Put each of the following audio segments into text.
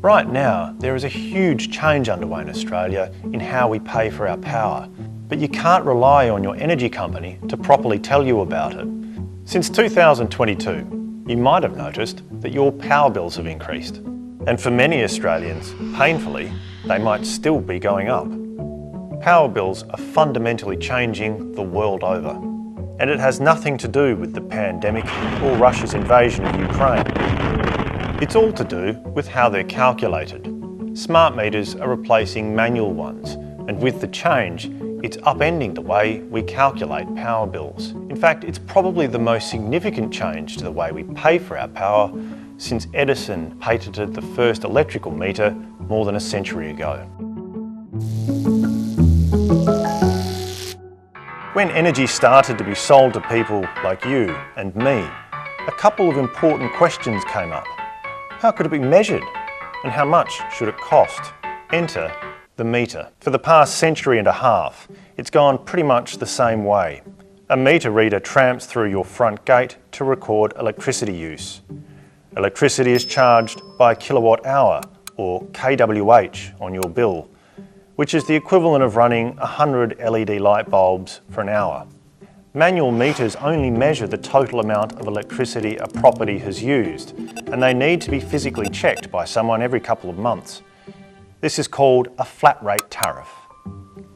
Right now, there is a huge change underway in Australia in how we pay for our power, but you can't rely on your energy company to properly tell you about it. Since 2022, you might have noticed that your power bills have increased. And for many Australians, painfully, they might still be going up. Power bills are fundamentally changing the world over. And it has nothing to do with the pandemic or Russia's invasion of Ukraine. It's all to do with how they're calculated. Smart meters are replacing manual ones, and with the change, it's upending the way we calculate power bills. In fact, it's probably the most significant change to the way we pay for our power since Edison patented the first electrical meter more than a century ago. When energy started to be sold to people like you and me, a couple of important questions came up. How could it be measured? And how much should it cost? Enter the meter. For the past century and a half, it's gone pretty much the same way. A meter reader tramps through your front gate to record electricity use. Electricity is charged by kilowatt hour, or kWh, on your bill, which is the equivalent of running 100 LED light bulbs for an hour. Manual meters only measure the total amount of electricity a property has used, and they need to be physically checked by someone every couple of months. This is called a flat rate tariff,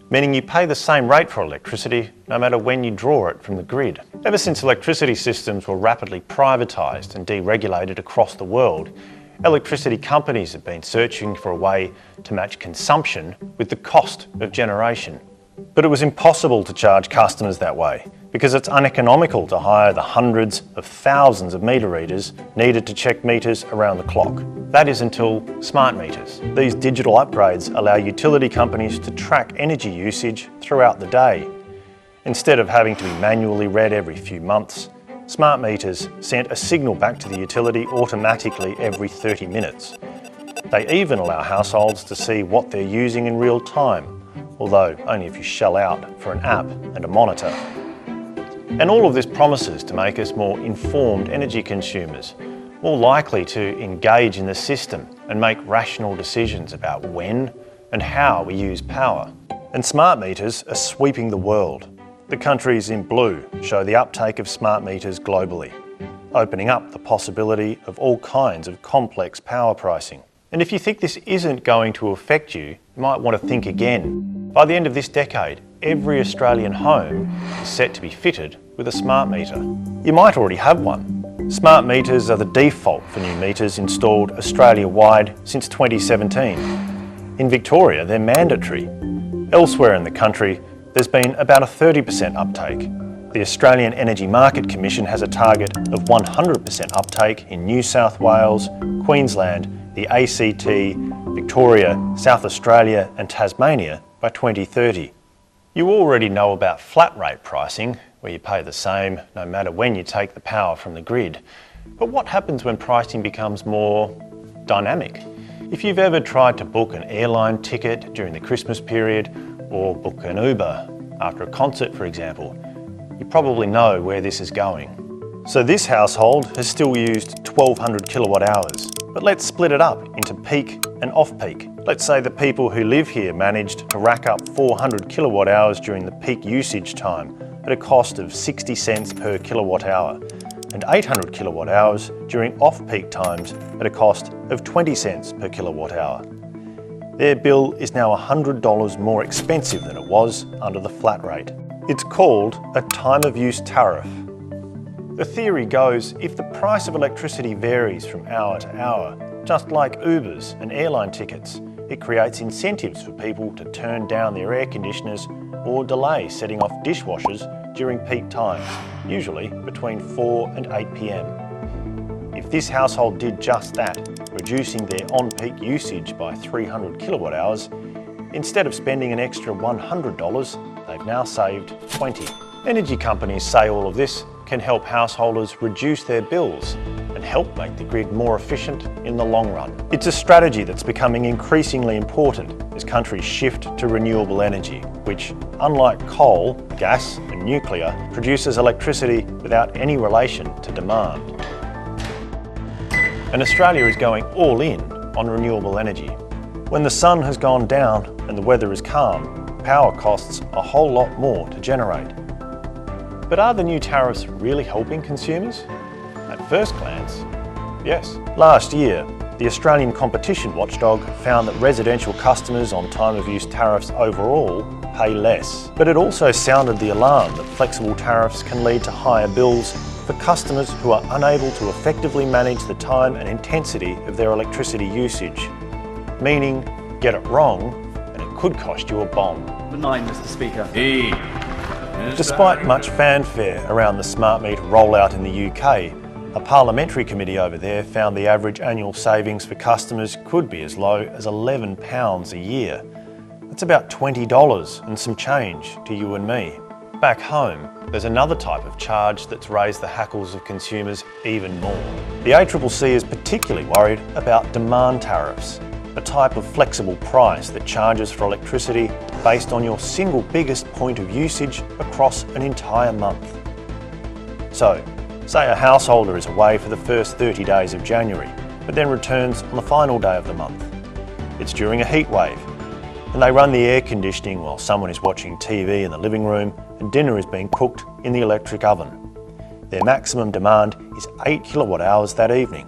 meaning you pay the same rate for electricity no matter when you draw it from the grid. Ever since electricity systems were rapidly privatised and deregulated across the world, electricity companies have been searching for a way to match consumption with the cost of generation. But it was impossible to charge customers that way, because it's uneconomical to hire the hundreds of thousands of meter readers needed to check meters around the clock. That is until smart meters. These digital upgrades allow utility companies to track energy usage throughout the day. Instead of having to be manually read every few months, smart meters send a signal back to the utility automatically every 30 minutes. They even allow households to see what they're using in real time, although only if you shell out for an app and a monitor. And all of this promises to make us more informed energy consumers, more likely to engage in the system and make rational decisions about when and how we use power. And smart meters are sweeping the world. The countries in blue show the uptake of smart meters globally, opening up the possibility of all kinds of complex power pricing. And if you think this isn't going to affect you, you might want to think again. By the end of this decade, every Australian home is set to be fitted with a smart meter. You might already have one. Smart meters are the default for new meters installed Australia-wide since 2017. In Victoria, they're mandatory. Elsewhere in the country, there's been about a 30% uptake. The Australian Energy Market Commission has a target of 100% uptake in New South Wales, Queensland, the ACT, Victoria, South Australia and Tasmania by 2030. You already know about flat rate pricing, where you pay the same no matter when you take the power from the grid. But what happens when pricing becomes more dynamic? If you've ever tried to book an airline ticket during the Christmas period, or book an Uber after a concert, for example, you probably know where this is going. So this household has still used 1,200 kilowatt hours, but let's split it up into peak and off-peak. Let's say the people who live here managed to rack up 400 kilowatt hours during the peak usage time at a cost of 60 cents per kilowatt hour, and 800 kilowatt hours during off-peak times at a cost of 20 cents per kilowatt hour. Their bill is now $100 more expensive than it was under the flat rate. It's called a time of use tariff. The theory goes, if the price of electricity varies from hour to hour, just like Ubers and airline tickets, it creates incentives for people to turn down their air conditioners or delay setting off dishwashers during peak times, usually between 4 and 8 p.m. If this household did just that, reducing their on-peak usage by 300 kilowatt hours, instead of spending an extra $100, they've now saved 20. Energy companies say all of this can help householders reduce their bills and help make the grid more efficient in the long run. It's a strategy that's becoming increasingly important as countries shift to renewable energy, which, unlike coal, gas and nuclear, produces electricity without any relation to demand. And Australia is going all in on renewable energy. When the sun has gone down and the weather is calm, power costs a whole lot more to generate. But are the new tariffs really helping consumers? At first glance, yes. Last year, the Australian competition watchdog found that residential customers on time of use tariffs overall pay less. But it also sounded the alarm that flexible tariffs can lead to higher bills for customers who are unable to effectively manage the time and intensity of their electricity usage. Meaning, get it wrong and it could cost you a bomb. Good night, Mr. Speaker. Hey. Despite much fanfare around the smart meter rollout in the UK, a parliamentary committee over there found the average annual savings for customers could be as low as £11 a year. That's about $20 and some change to you and me. Back home, there's another type of charge that's raised the hackles of consumers even more. The ACCC is particularly worried about demand tariffs, a type of flexible price that charges for electricity based on your single biggest point of usage across an entire month. So, say a householder is away for the first 30 days of January, but then returns on the final day of the month. It's during a heat wave, and they run the air conditioning while someone is watching TV in the living room and dinner is being cooked in the electric oven. Their maximum demand is 8 kilowatt hours that evening.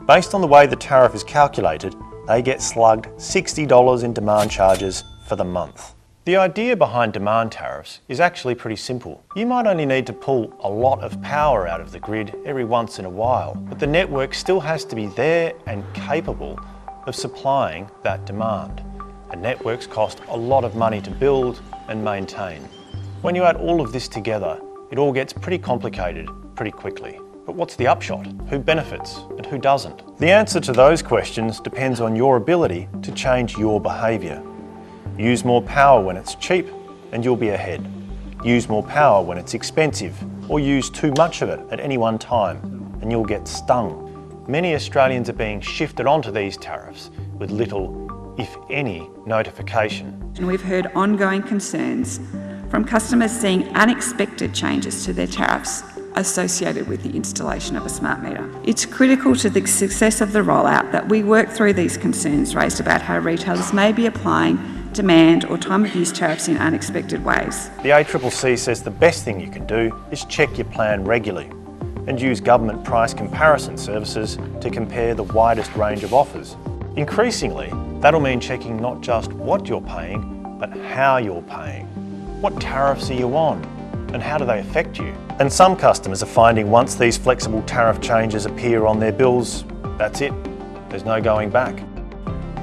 Based on the way the tariff is calculated, they get slugged $60 in demand charges for the month. The idea behind demand tariffs is actually pretty simple. You might only need to pull a lot of power out of the grid every once in a while, but the network still has to be there and capable of supplying that demand. And networks cost a lot of money to build and maintain. When you add all of this together, it all gets pretty complicated pretty quickly. But what's the upshot? Who benefits and who doesn't? The answer to those questions depends on your ability to change your behaviour. Use more power when it's cheap and you'll be ahead. Use more power when it's expensive, or use too much of it at any one time and you'll get stung. Many Australians are being shifted onto these tariffs with little, if any, notification. And we've heard ongoing concerns from customers seeing unexpected changes to their tariffs associated with the installation of a smart meter. It's critical to the success of the rollout that we work through these concerns raised about how retailers may be applying demand or time of use tariffs in unexpected ways. The ACCC says the best thing you can do is check your plan regularly and use government price comparison services to compare the widest range of offers. Increasingly, that'll mean checking not just what you're paying, but how you're paying. What tariffs are you on? And how do they affect you? And some customers are finding once these flexible tariff changes appear on their bills, that's it. There's no going back.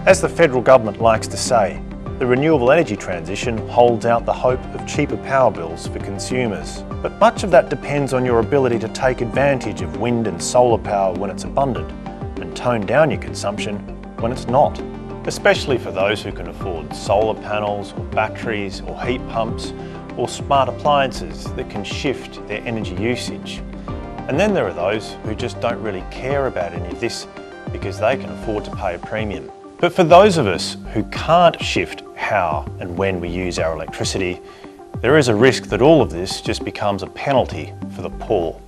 As the federal government likes to say, the renewable energy transition holds out the hope of cheaper power bills for consumers. But much of that depends on your ability to take advantage of wind and solar power when it's abundant and tone down your consumption when it's not. Especially for those who can afford solar panels or batteries or heat pumps or smart appliances that can shift their energy usage. And then there are those who just don't really care about any of this because they can afford to pay a premium. But for those of us who can't shift how and when we use our electricity, there is a risk that all of this just becomes a penalty for the poor.